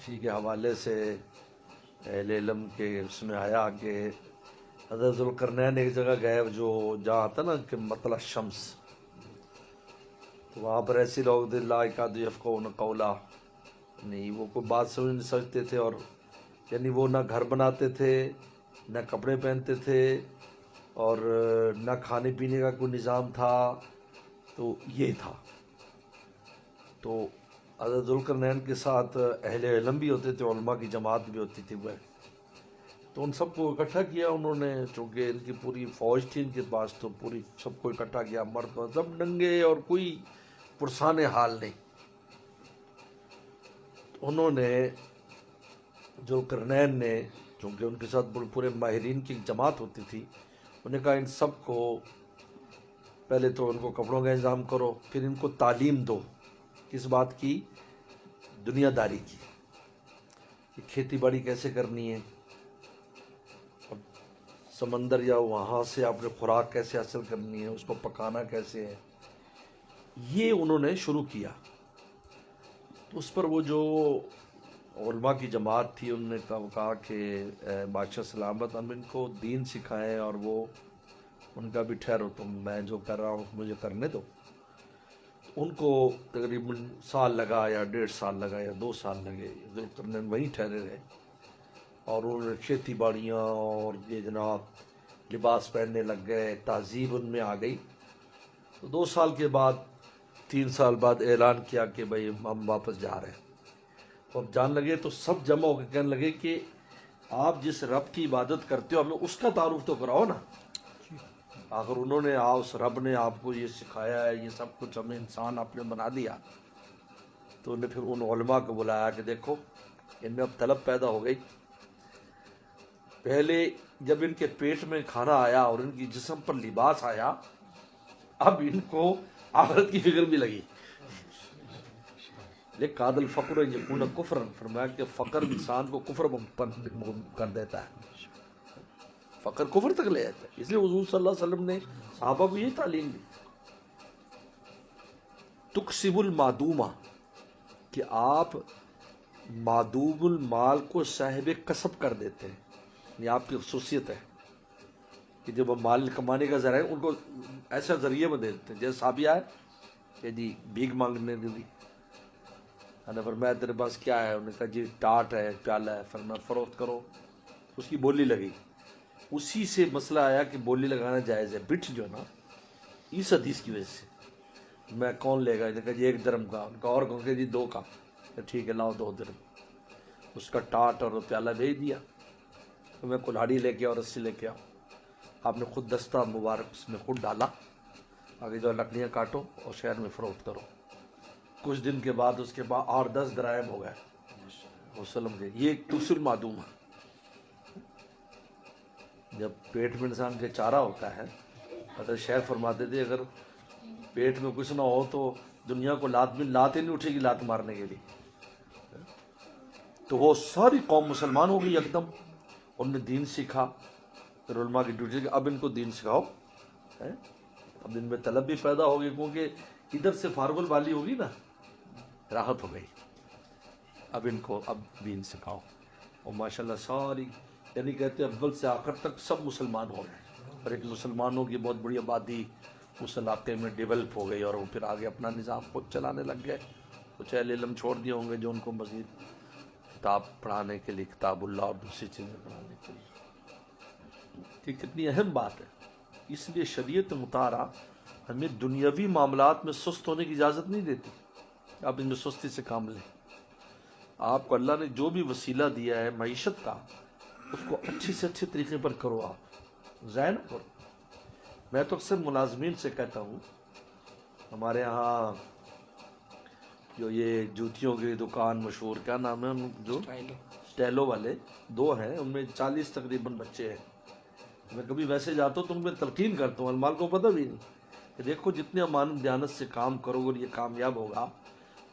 اسی کے حوالے سے اہل علم کے اس میں آیا کہ حضرت ذوالقرنین ایک جگہ گئے جو جہاں آتا نا کہ مطلع شمس، تو وہاں پر ایسے لوگ دل کا یفقہون قولا، نہیں وہ کوئی بات سمجھ نہیں سکتے تھے، اور یعنی وہ نہ گھر بناتے تھے، نہ کپڑے پہنتے تھے، اور نہ کھانے پینے کا کوئی نظام تھا، تو یہ تھا۔ تو حضرت ذوالقرنین کے ساتھ اہل علم بھی ہوتے تھے، علماء کی جماعت بھی ہوتی تھی وہ، تو ان سب کو اکٹھا کیا انہوں نے، چونکہ ان کی پوری فوج تھی ان کے پاس، تو پوری سب کو اکٹھا کیا، مرد سب ننگے اور کوئی پرسان حال نہیں۔ انہوں نے ذوالقرنین نے، چونکہ ان کے ساتھ پورے ماہرین کی جماعت ہوتی تھی، انہوں نے کہا ان سب کو پہلے تو ان کو کپڑوں کا انتظام کرو، پھر ان کو تعلیم دو، کس بات کی؟ دنیا داری کی، کہ کھیتی باڑی کیسے کرنی ہے، سمندر یا وہاں سے آپ نے خوراک کیسے حاصل کرنی ہے، اس کو پکانا کیسے ہے، یہ انہوں نے شروع کیا۔ تو اس پر وہ جو علماء کی جماعت تھی انہوں نے کہا کہ بادشاہ سلامت ہم ان کو دین سکھائیں، اور وہ ان کا بھی ٹھہرو تم، میں جو کر رہا ہوں مجھے کرنے دو۔ ان کو تقریباً سال لگا یا 1.5 سال لگا یا 2 سال لگے، ذوالقرنین وہیں ٹھہرے رہے، اور انہوں نے کھیتی باڑیاں اور یہ جناب لباس پہننے لگ گئے، تہذیب ان میں آ گئی۔ تو 2 سال کے بعد 3 سال بعد اعلان کیا کہ بھئی ہم واپس جا رہے ہیں۔ تو اب جان لگے تو سب جمع ہو کے کہنے لگے کہ آپ جس رب کی عبادت کرتے ہو ہمیں اس کا تعارف تو کراؤ نا، آخر انہوں نے اس رب نے آپ کو یہ سکھایا ہے، یہ سب کچھ ہمیں انسان آپ نے بنا دیا۔ تو انہیں پھر ان علماء کو بلایا کہ دیکھو ان میں اب طلب پیدا ہو گئی، پہلے جب ان کے پیٹ میں کھانا آیا اور ان کی جسم پر لباس آیا، اب ان کو آخرت کی فکر بھی لگی۔ قاد الفقر یکون کفرا، فرمایا کہ فقر انسان کو کفر کر دیتا ہے، فقر کفر تک لے جاتا ہے۔ اس لیے حضور صلی اللہ علیہ وسلم نے صحابہ کو یہی تعلیم دی، تکسب المعدومہ، کہ آپ معدوم المال کو صاحب کسب کر دیتے ہیں، یہ آپ کی خصوصیت ہے کہ جب وہ مال کمانے کا ذرائع ان کو ایسا ذریعے میں دے دیتے ہیں، جیسے صحابی آئے کہ جی بھیک مانگنے دی، فرمایا تیرے پاس کیا ہے؟ انہوں نے کہا جی ٹاٹ ہے، پیالہ ہے، فرمایا فروخت کرو، اس کی بولی لگی۔ اسی سے مسئلہ آیا کہ بولی لگانا جائز ہے، بٹ جو نا اس حدیث کی وجہ سے، میں کون لے گا؟ انہوں نے کہا جی 1 درہم کا، ان کا اور کہوں کہ جی 2 کا، ٹھیک ہے لاؤ 2 درہم، اس کا ٹاٹ اور پیالہ بھیج دیا۔ تو میں کلہاڑی لے کے اور رسی لے کے آؤں، آپ نے خود دستہ مبارک اس میں خود ڈالا، آگے جو لکڑیاں کاٹو اور شہر میں فروخت کرو۔ کچھ دن کے بعد اس کے بعد 8-10 دراہم ہو گئے وسلم کے۔ یہ ایک تسل معدوم ہے، جب پیٹ میں انسان کے چارہ ہوتا ہے، حضرت شیخ فرماتے تھے اگر پیٹ میں کچھ نہ ہو تو دنیا کو لات ہی نہیں اٹھے گی لات مارنے کے لیے۔ تو وہ ساری قوم مسلمان ہو گئی یکدم، ان نے دین سیکھا۔ پھر علماء کی ڈیوٹی کہ اب ان کو دین سکھاؤ، اب ان میں طلب بھی پیدا ہوگی، کیونکہ ادھر سے فارغ والی ہوگی نا، راحت ہو گئی، اب ان کو اب دین سکھاؤ۔ اور ماشاءاللہ ساری، یعنی کہتے ہیں اول سے آخر تک سب مسلمان ہو گئے، اور ایک مسلمانوں کی بہت بڑی آبادی اس علاقے میں ڈیولپ ہو گئی، اور وہ پھر آگے اپنا نظام خود چلانے لگ گئے۔ کچھ اہل علم چھوڑ دیے ہوں گے جو ان کو مزید کتاب پڑھانے کے لیے، کتاب اللہ اور دوسری چیزیں پڑھانے کے لیے۔ یہ کتنی اہم بات ہے، اس لیے شریعت مطہرہ ہمیں دنیاوی معاملات میں سست ہونے کی اجازت نہیں دیتی، آپ ان میں سستی سے کام لیں۔ آپ کو اللہ نے جو بھی وسیلہ دیا ہے معیشت کا، اس کو اچھے سے اچھے طریقے پر کرو، آپ ضائع نہ کرو۔ میں تو اکثر ملازمین سے کہتا ہوں، ہمارے ہاں جو یہ جوتیوں کی دکان مشہور، کیا نام ہے جو ٹیلو والے 2 ہیں، ان میں 40 تقریباً بچے ہیں۔ میں کبھی ویسے جاتا ہوں تو ان میں تلقین کرتا ہوں، المال کو پتہ بھی نہیں، کہ دیکھو جتنے امانت دیانت سے کام کرو گے اور یہ کامیاب ہوگا،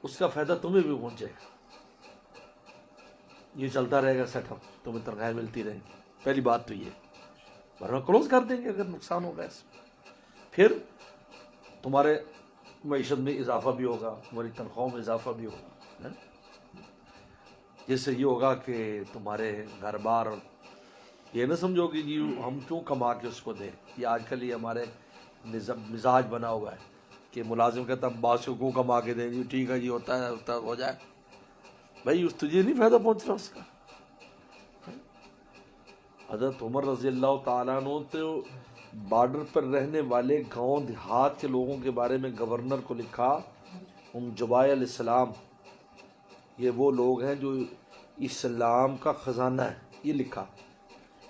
اس کا فائدہ تمہیں بھی پہنچے گا، یہ چلتا رہے گا سیٹ اپ، تمہیں تنخواہیں ملتی رہیں گی۔ پہلی بات تو یہ، ورنہ کلوز کر دیں گے اگر نقصان ہوگا اس میں۔ پھر تمہارے معیشت میں اضافہ بھی ہوگا، تمہاری تنخواہوں میں اضافہ بھی ہوگا۔ جیسے یہ ہوگا کہ تمہارے گھر بار، یہ نہ سمجھو کہ جی ہم کیوں کما کے اس کو دیں. یہ آج کل یہ ہمارے مزاج بنا ہوا ہے کہ ملازم کہتا ہے باس کو کیوں کما کے دیں، جی ٹھیک ہے جی ہوتا ہے ہو جائے. بھائی اس تجھے نہیں فائدہ پہنچ رہا اس کا. حضرت عمر رضی اللہ تعالیٰ عنہ تو بارڈر پر رہنے والے گاؤں دیہات کے لوگوں کے بارے میں گورنر کو لکھا، جبائے علیہ السلام یہ وہ لوگ ہیں جو اسلام کا خزانہ ہے. یہ لکھا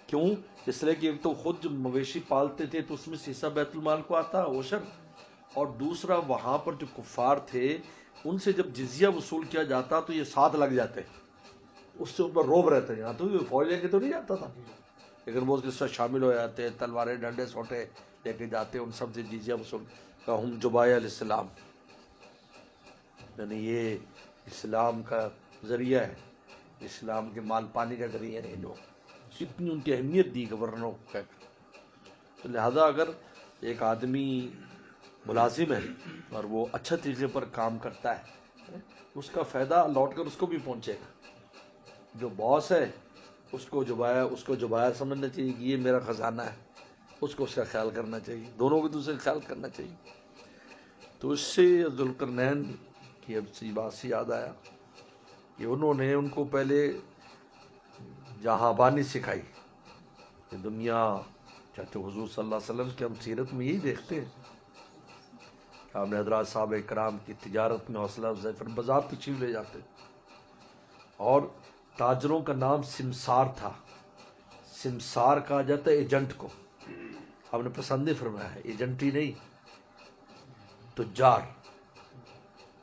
کیوں؟ اس لیے کہ ایک تو خود جو مویشی پالتے تھے تو اس میں سے حصہ بیت المال کو آتا اوشر، اور دوسرا وہاں پر جو کفار تھے ان سے جب جزیہ وصول کیا جاتا تو یہ ساتھ لگ جاتے، اس سے اوپر روب رہتے. یہاں تو فوج لے کے تو نہیں جاتا تھا، لیکن وہ اس کے ساتھ شامل ہو جاتے، تلواریں ڈنڈے سوٹے لے کے جاتے، ان سب سے جزیہ وصول کا. جبائے علیہ السلام یعنی یہ اسلام کا ذریعہ ہے، اسلام کے مال پانی کا ذریعہ ہے. لوگ کتنی ان کی اہمیت دی گورنروں کو. تو لہذا اگر ایک آدمی ملازم ہے اور وہ اچھا طریقے پر کام کرتا ہے اس کا فائدہ لوٹ کر اس کو بھی پہنچے گا. جو باس ہے اس کو جبایا سمجھنا چاہیے کہ یہ میرا خزانہ ہے، اس کو اس کا خیال کرنا چاہیے، دونوں کو دوسرے کا خیال کرنا چاہیے. تو اس سے ذوالقرنین کی اب سی بات سے یاد آیا کہ انہوں نے ان کو پہلے جہاں بانی سکھائی کہ دنیا چاہتے حضور صلی اللہ علیہ وسلم کی ہم سیرت میں یہی دیکھتے ہیں. آپ نے حضرات صاحب کرام کی تجارت میں حوصلہ افزائی پر بازار تشریف لے جاتے، اور تاجروں کا نام سمسار تھا. سمسار کہا جاتا ہے ایجنٹ کو. آپ نے پسند نہیں فرمایا ہے، ایجنٹ ہی نہیں، تجار.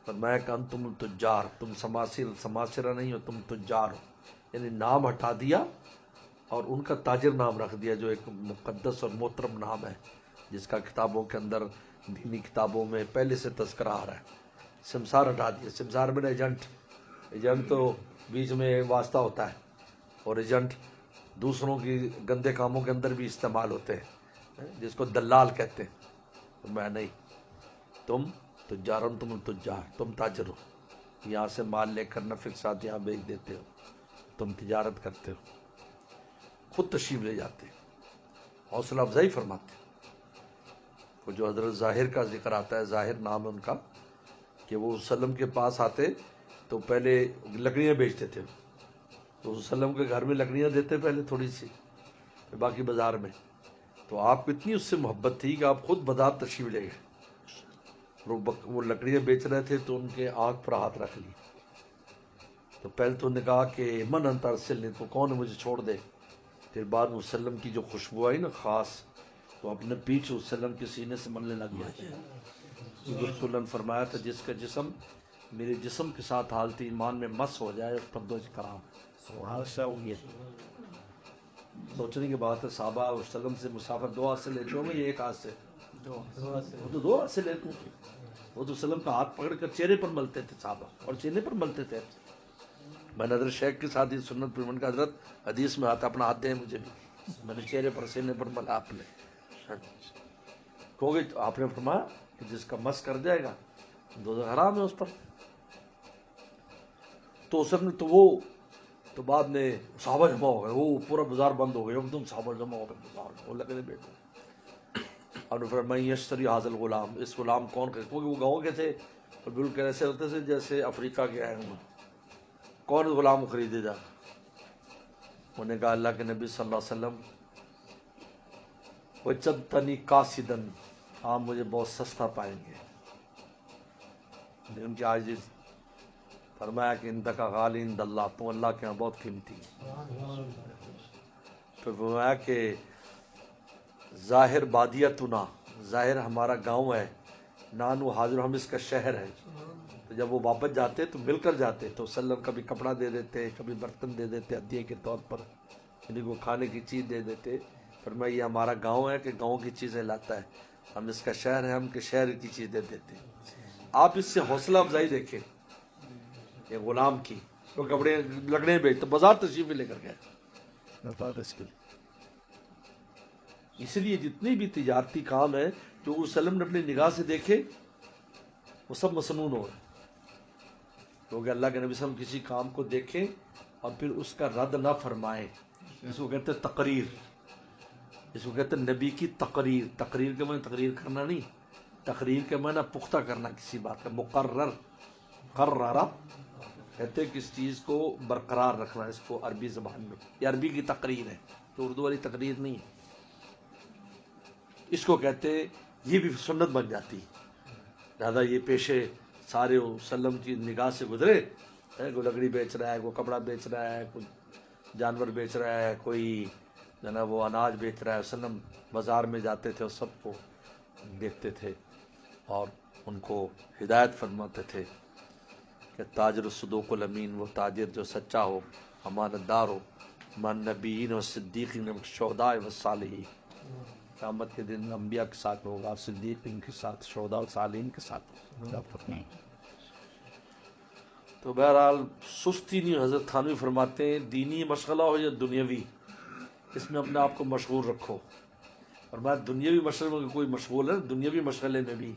فرمایا کہ تم تجار، تم سماسرہ نہیں ہو، تم تجار ہو. یعنی نام ہٹا دیا اور ان کا تاجر نام رکھ دیا، جو ایک مقدس اور محترم نام ہے جس کا کتابوں کے اندر دینی کتابوں میں پہلے سے تذکرہ آ رہا ہے. سمسار ہٹا دیا. سمسار میں ایجنٹ تو بیچ میں واسطہ ہوتا ہے، اور ایجنٹ دوسروں کی گندے کاموں کے اندر بھی استعمال ہوتے ہیں جس کو دلال کہتے ہیں. میں نہیں، تم تجارن، تم تاجر ہو، یہاں سے مال لے کر نفع کے ساتھ یہاں بیچ دیتے ہو، تم تجارت کرتے ہو. خود تشریف لے جاتے، حوصلہ افزائی فرماتے. وہ جو حضرت ظاہر کا ذکر آتا ہے، ظاہر نام ہے ان کا، کہ وہ وسلم کے پاس آتے تو پہلے لکڑیاں بیچتے تھے. تو وسلم کے گھر میں لکڑیاں دیتے پہلے تھوڑی سی، باقی بازار میں. تو آپ کو اتنی اس سے محبت تھی کہ آپ خود بازار تشریف لے گئے. وہ لکڑیاں بیچ رہے تھے تو ان کے آنکھ پر ہاتھ رکھ لی. تو پہلے تو انہوں نے کہا کہ من انت ارسلنی، تو کون ہے مجھے چھوڑ دے. پھر بعد میں وسلم کی جو خوشبو آئی نا خاص، تو اپنے پیچھے وسلم کے سینے سے ملنے لگ گیا. اللہ نے فرمایا تھا جس کا جسم میرے جسم کے ساتھ حالت ایمان میں مس ہو جائے اس پر دو کرام. سوچنے کی بات ہے، صحابہ وسلم سے مسافر دو ہاتھ سے لیتے ہوں گے، یہ ایک ہاتھ سے؟ وہ تو دو ہاتھ سے لیتے ہیں. وہ تو وسلم کا ہاتھ پکڑ کر چہرے پر ملتے تھے صحابہ، اور سینے پر ملتے تھے. میں نے حضرت شیخ کے ساتھ سنت پر کا حضرت حدیث میں آتا، اپنا ہاتھ دیں مجھے بھی. میں نے چہرے پر سینے پر ملا آپ نے، کیونکہ آپ نے فرمایا کہ جس کا مس کر جائے گا دوزخ حرام ہے اس پر. تو اس نے تو بعد میں صحابہ جمع ہو گئے، وہ پورا بازار بند ہو گیا، ایک دم صحابہ جمع ہو گئے بازار، وہ لگے بیٹھے. اور میں یشتری حاضل غلام، اس غلام کون کہ، کیونکہ وہ گاؤں کے تھے اور بالکل ایسے ہوتے تھے جیسے افریقہ کے آئے ہوں. کون غلام خریدے جا؟ انہوں نے کہا اللہ کے نبی صلی اللہ علیہ وسلم. وجدتنی قاصدن، آپ مجھے بہت سستا پائیں گے. ان کی عاجز فرمایا کہ اندک غالی عند اللہ، تم اللہ کے یہاں بہت قیمتی. پھر فرمایا کہ ظاہر بادیتنا، ظاہر ہمارا گاؤں ہے، نانو حاضر، ہم اس کا شہر ہے. تو جب وہ واپس جاتے تو مل کر جاتے، تو وسلم کبھی کپڑا دے دیتے، کبھی برتن دے دیتے ہدیے کے طور پر، یعنی وہ کھانے کی چیز دے دیتے. فرمایا یہ ہمارا گاؤں ہے کہ گاؤں کی چیزیں لاتا ہے، ہم اس کا شہر ہے، ہم کے شہر کی چیزیں دیتے ہیں. آپ اس سے حوصلہ افزائی دیکھیں یہ غلام کی، وہ کپڑے لکڑے بیچتے، بازار تشریف لے کر گئے. اس لیے جتنے بھی تجارتی کام ہیں جو وسلم نے اپنی نگاہ سے دیکھے وہ سب مسنون ہو رہے. کیونکہ اللہ کے نبی صلی اللہ علیہ وسلم کسی کام کو دیکھیں اور پھر اس کا رد نہ فرمائیں، اس کو کہتے ہیں تقریر، اس کو کہتے ہیں نبی کی تقریر۔ تقریر کے معنی تقریر کرنا نہیں، تقریر کے معنی پختہ کرنا کسی بات کا، مقرر، قررہ کہتے ہیں کس چیز کو برقرار رکھنا، اس کو عربی زبان میں، یہ عربی کی تقریر ہے، تو اردو والی تقریر نہیں ہے۔ اس کو کہتے یہ بھی سنت بن جاتی، لہٰذا یہ پیشے سارے وسلم کی نگاہ سے گزرے، کوئی لکڑی بیچ رہا ہے، کوئی کپڑا بیچ رہا ہے، کوئی جانور بیچ رہا ہے، کوئی جو ہے نا وہ اناج بیچ رہا ہے، وسلم بازار میں جاتے تھے اور سب کو دیکھتے تھے اور ان کو ہدایت فرماتے تھے کہ تاجر الصدوق الامین، وہ تاجر جو سچا ہو، امانت دار ہو، من نبیین و صدیقین و شہداء و صالحین، قیامت کے دن انبیاء کے ساتھ ہوگا، صدیقین کے ساتھ، شہداء و صالحین کے ساتھ ہوگا۔ تو بہرحال سستی نہیں، حضرت تھانوی فرماتے ہیں دینی مشغلہ ہو یا دنیاوی، اس میں اپنے آپ کو مشغول رکھو۔ اور میں دنیاوی مشغلے میں کوئی مشغول ہے، دنیاوی مشغلے میں بھی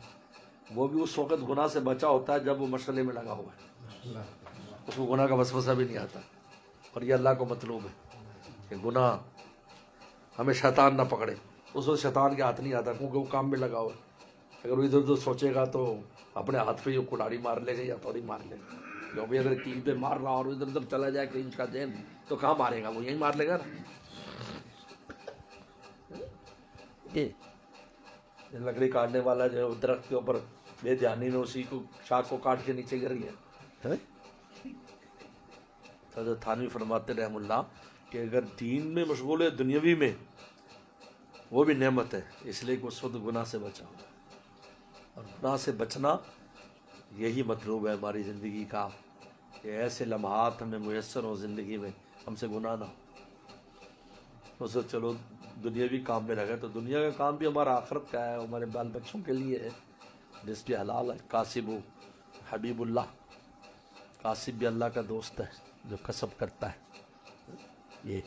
وہ بھی اس وقت گناہ سے بچا ہوتا ہے جب وہ مشغلے میں لگا ہوا ہے، اس کو گناہ کا وسوسہ بھی نہیں آتا، اور یہ اللہ کو مطلوب ہے کہ گناہ ہمیں شیطان نہ پکڑے، اس وقت شیطان کے ہاتھ نہیں آتا کیونکہ وہ کام میں لگا ہوا ہے۔ اگر وہ ادھر ادھر سوچے گا تو اپنے ہاتھ پہ یہ کلاڑی مار لے گا یا توڑی مار لے گا، جو بھی اگر کینچ پہ مار رہا اور ادھر ادھر چلا جائے کینچ کا ذہن تو کہاں مارے گا، وہ یہیں مار لے گا نا۔ لکڑی کاٹنے والا جو ہے درخت کے اوپر بے دھیانی میں اسی کو شاخ کو کاٹ کے نیچے گر گیا۔ حضرت تھانوی فرماتے رحم اللہ کہ اگر دین میں مشغول ہے دنیاوی میں، وہ بھی نعمت ہے، اس لیے کہ اس وقت گناہ سے بچا، اور گناہ سے بچنا یہی مطلوب ہے ہماری زندگی کا، کہ ایسے لمحات ہمیں میسر ہو زندگی میں ہم سے گناہ نہ ہو۔ اس وقت چلو دنیاوی کام میں لگے، تو دنیا کا کام بھی ہمارا آخرت کا ہے، ہمارے بال بچوں کے لیے ہے، رزق حلال ہے۔ کاسب حبیب اللہ، کاسب بھی اللہ کا دوست ہے جو کسب کرتا ہے۔ یہ